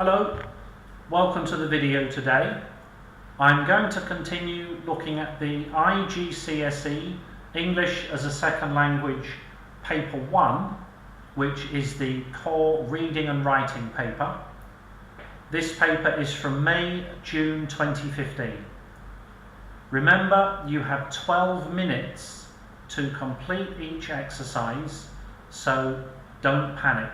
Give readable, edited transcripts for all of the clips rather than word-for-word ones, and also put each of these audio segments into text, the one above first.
Hello, welcome to the video today. I'm going to continue looking at the IGCSE English as a Second Language Paper 1, which is the core reading and writing paper. This paper is from May-June 2015. Remember, you have 12 minutes to complete each exercise, so don't panic.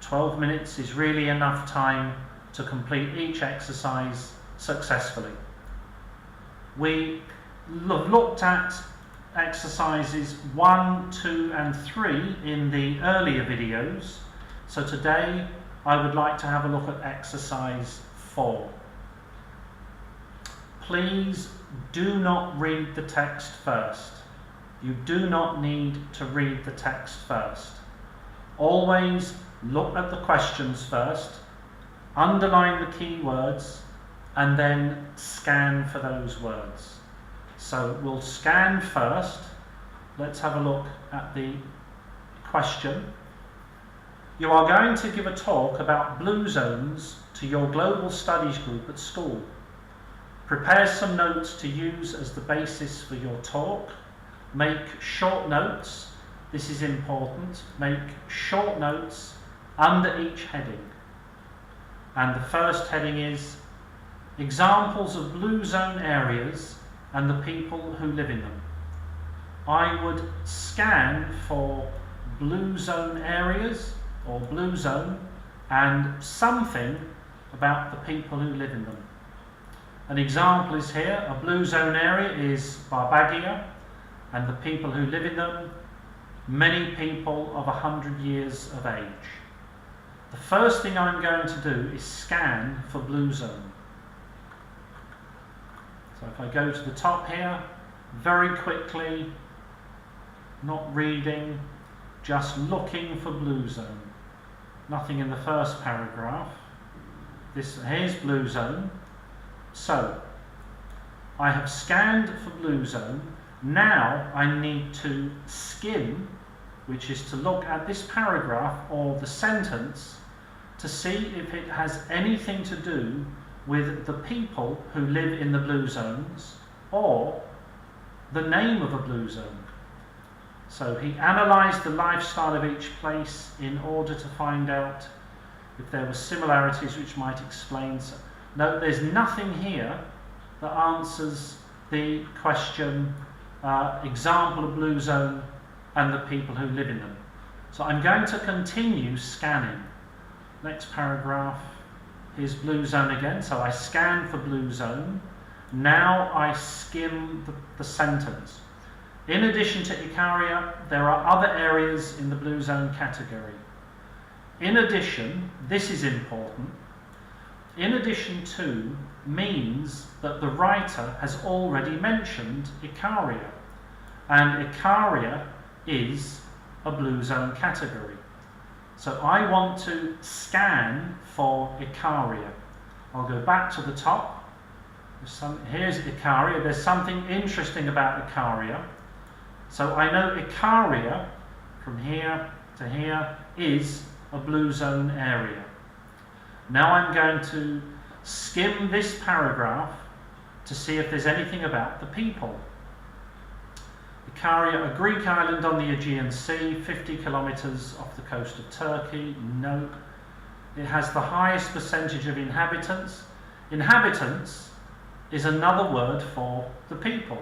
12 minutes is really enough time to complete each exercise successfully. We looked at exercises 1, 2 and 3 in the earlier videos, so today I would like to have a look at exercise 4. Please do not read the text first. You do not need to read the text first. Always look at the questions first, underline the key words, and then scan for those words. So we'll scan first. Let's have a look at the question. You are going to give a talk about blue zones to your global studies group at school. Prepare some notes to use as the basis for your talk. Make short notes. This is important. Make short notes under each heading. And the first heading is examples of blue zone areas and the people who live in them. I would scan for blue zone areas or blue zone and something about the people who live in them. An example is here. A blue zone area is Barbagia, and the people who live in them, many people of 100 years of age. The first thing I'm going to do is scan for blue zone. So if I go to the top here, very quickly, not reading, just looking for blue zone. Nothing in the first paragraph. Here's blue zone. So I have scanned for blue zone. Now I need to skim, which is to look at this paragraph or the sentence to see if it has anything to do with the people who live in the blue zones or the name of a blue zone. So he analysed the lifestyle of each place in order to find out if there were similarities which might explain. No, there's nothing here that answers the question example of blue zone and the people who live in them. So I'm going to continue scanning. Next paragraph is blue zone again. So I scan for blue zone. Now I skim the sentence. In addition to Icaria, there are other areas in the blue zone category. In addition, this is important, in addition to means that the writer has already mentioned Icaria, and Icaria is a blue zone category. So I want to scan for Icaria. I'll go back to the top. Here's Icaria. There's something interesting about Icaria. So I know Icaria from here to here is a blue zone area. Now I'm going to skim this paragraph to see if there's anything about the people. Icaria, a Greek island on the Aegean Sea, 50 kilometers off the coast of Turkey. No. It has the highest percentage of inhabitants. Inhabitants is another word for the people.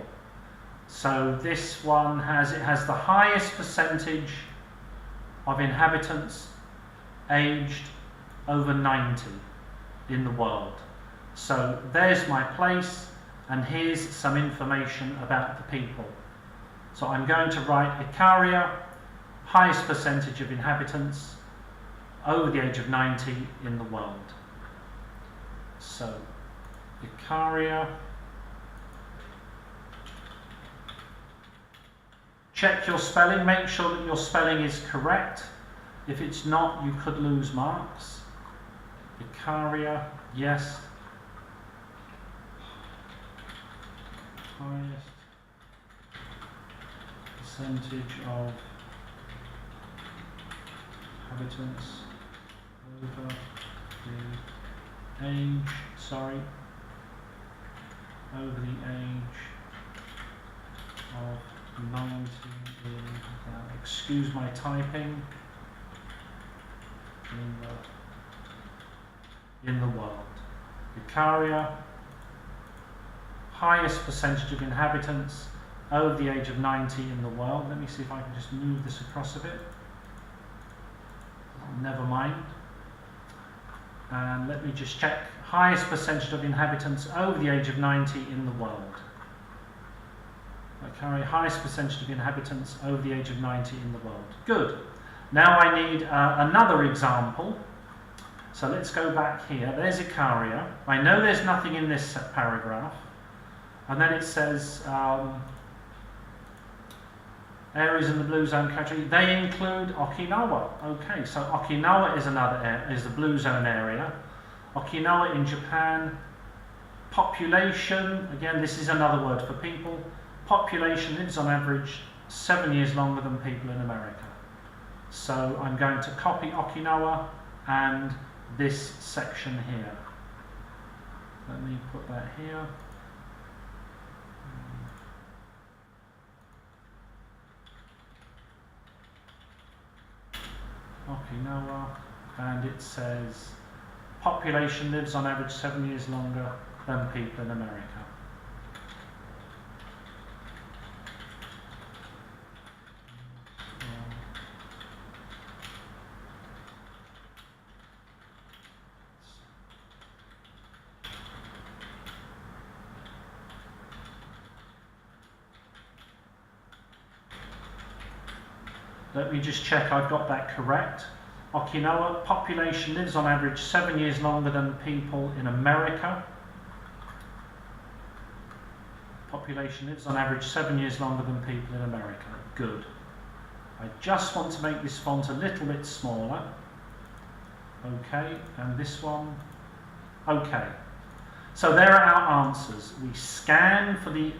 So this one has the highest percentage of inhabitants aged over 90 in the world. So there's my place, and here's some information about the people. So I'm going to write Icaria, highest percentage of inhabitants over the age of 90 in the world. So Icaria. Check your spelling, make sure that your spelling is correct. If it's not, you could lose marks. Icaria, yes. Highest percentage of inhabitants over the over the age of 90 excuse my typing, in the world. Icaria, highest percentage of inhabitants over the age of 90 in the world. Let me see if I can just move this across a bit. Never mind. And let me just check. Highest percentage of inhabitants over the age of 90 in the world. Icaria, highest percentage of inhabitants over the age of 90 in the world. Good. Now I need another example. So let's go back here. There's Icaria. I know there's nothing in this paragraph. And then it says areas in the blue zone category. They include Okinawa. Okay, so Okinawa is the blue zone area. Okinawa in Japan. Population, again, this is another word for people. Population lives on average 7 years longer than people in America. So I'm going to copy Okinawa and this section here. Let me put that here. Okinawa, and it says population lives on average 7 years longer than people in America. Let me just check I've got that correct. Okinawa, population lives on average 7 years longer than people in America. Population lives on average 7 years longer than people in America. Good. I just want to make this font a little bit smaller. Okay, and this one. Okay. So there are our answers. We scan for the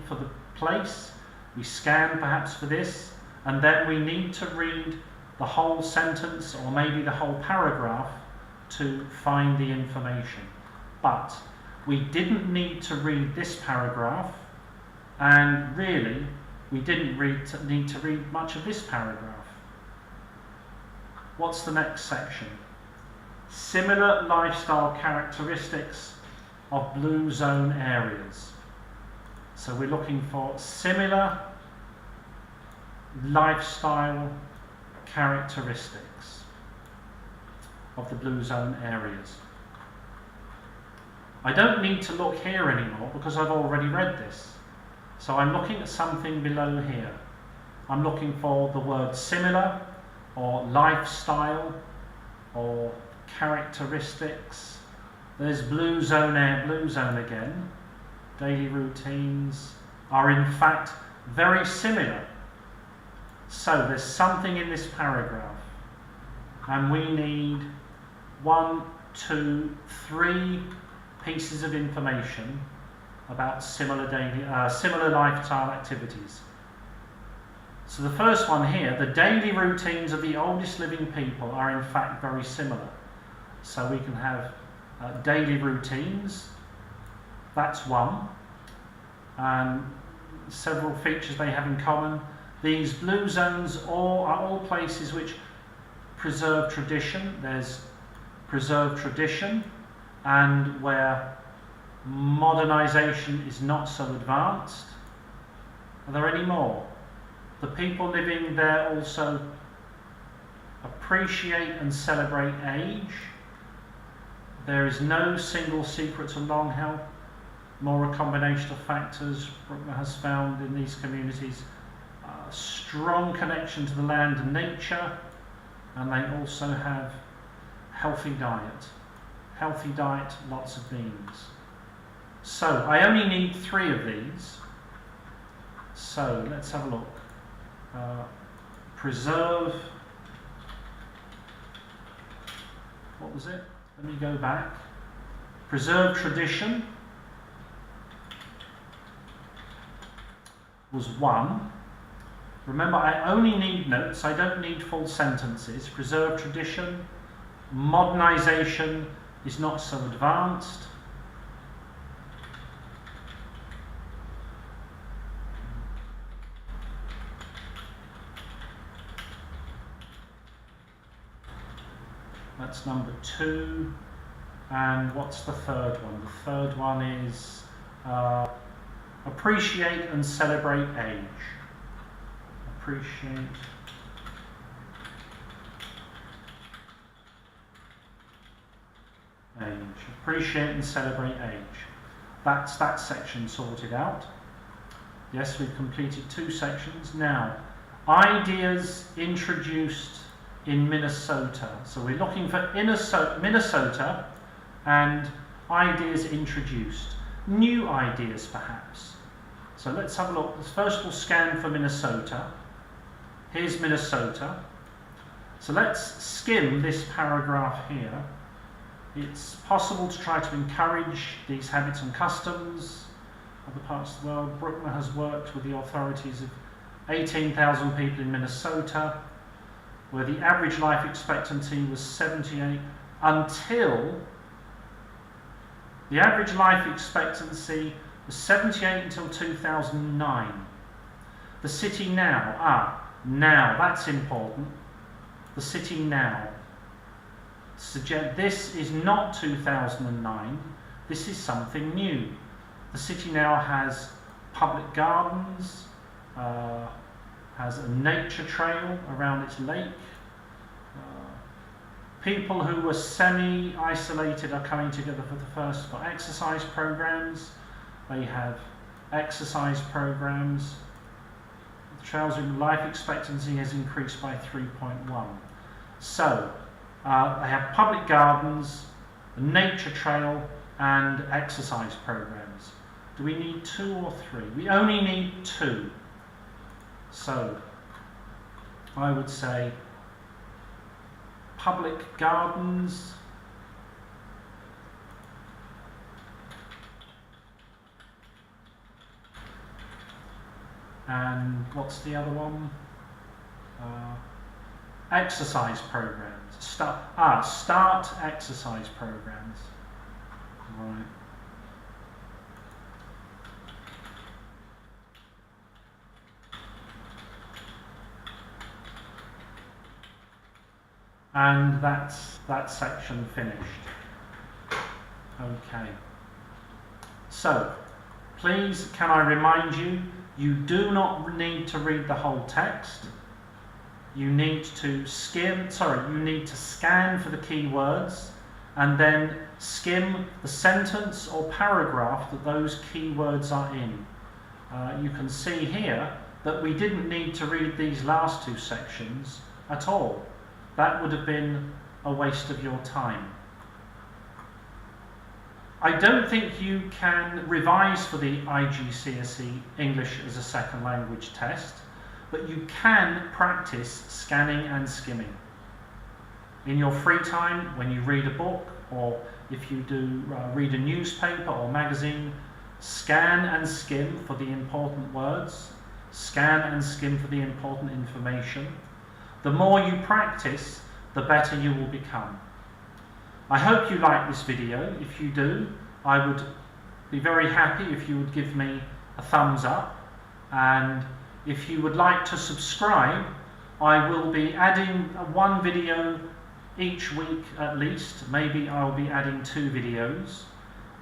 place. We scan perhaps for this. And then we need to read the whole sentence or maybe the whole paragraph to find the information. But we didn't need to read this paragraph, and really we didn't need to read much of this paragraph. What's the next section? Similar lifestyle characteristics of blue zone areas. So we're looking for similar lifestyle characteristics of the blue zone areas. I don't need to look here anymore because I've already read this. So I'm looking at something below here. I'm looking for the word similar or lifestyle or characteristics. There's blue zone again. Daily routines are in fact very similar. So there's something in this paragraph, and we need 1, 2, 3 pieces of information about similar lifestyle activities. So the first one here, the daily routines of the oldest living people are in fact very similar. So we can have daily routines, that's one, and several features they have in common. These blue zones are all places which preserve tradition. There's preserved tradition, and where modernization is not so advanced. Are there any more? The people living there also appreciate and celebrate age. There is no single secret to long health, nor a combination of factors has found in these communities. Strong connection to the land and nature, and they also have healthy diet. Healthy diet, lots of beans. So I only need 3 of these. So let's have a look. Preserve. What was it? Let me go back. Preserve tradition was 1. Remember, I only need notes, I don't need full sentences. Preserve tradition, modernization is not so advanced. That's number 2. And what's the third one? The third one is appreciate and celebrate age. Appreciate age. Appreciate and celebrate age. That's that section sorted out. Yes, we've completed 2 sections. Now, ideas introduced in Minnesota. So we're looking for Minnesota and ideas introduced. New ideas, perhaps. So let's have a look. First we'll scan for Minnesota. Here's Minnesota. So let's skim this paragraph here. It's possible to try to encourage these habits and customs. Other parts of the world. Bruckner has worked with the authorities of 18,000 people in Minnesota, where the average life expectancy was 78 until the average life expectancy was 78 until 2009. The city now, now, that's important. The city now. This is not 2009, this is something new. The city now has public gardens, has a nature trail around its lake. People who were semi-isolated are coming together for the first for exercise programs. They have exercise programs. The trails in life expectancy has increased by 3.1. So, they have public gardens, a nature trail, and exercise programs. Do we need 2 or 3? We only need 2. So, I would say public gardens, and what's the other one? Exercise programs. Start exercise programs. Right. And that's that section finished. Okay. So, please, can I remind you, you do not need to read the whole text. You need to scan for the keywords and then skim the sentence or paragraph that those keywords are in. You can see here that we didn't need to read these last 2 sections at all. That would have been a waste of your time. I don't think you can revise for the IGCSE English as a Second Language test, but you can practice scanning and skimming. In your free time, when you read a book, or if you do read a newspaper or magazine, scan and skim for the important words, scan and skim for the important information. The more you practice, the better you will become. I hope you like this video. If you do, I would be very happy if you would give me a thumbs up, and if you would like to subscribe, I will be adding 1 video each week at least. Maybe I'll be adding 2 videos.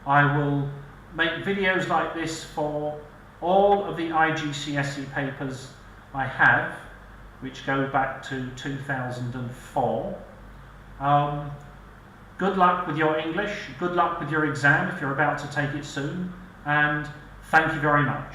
I will make videos like this for all of the IGCSE papers I have, which go back to 2004. Good luck with your English, good luck with your exam if you're about to take it soon, and thank you very much.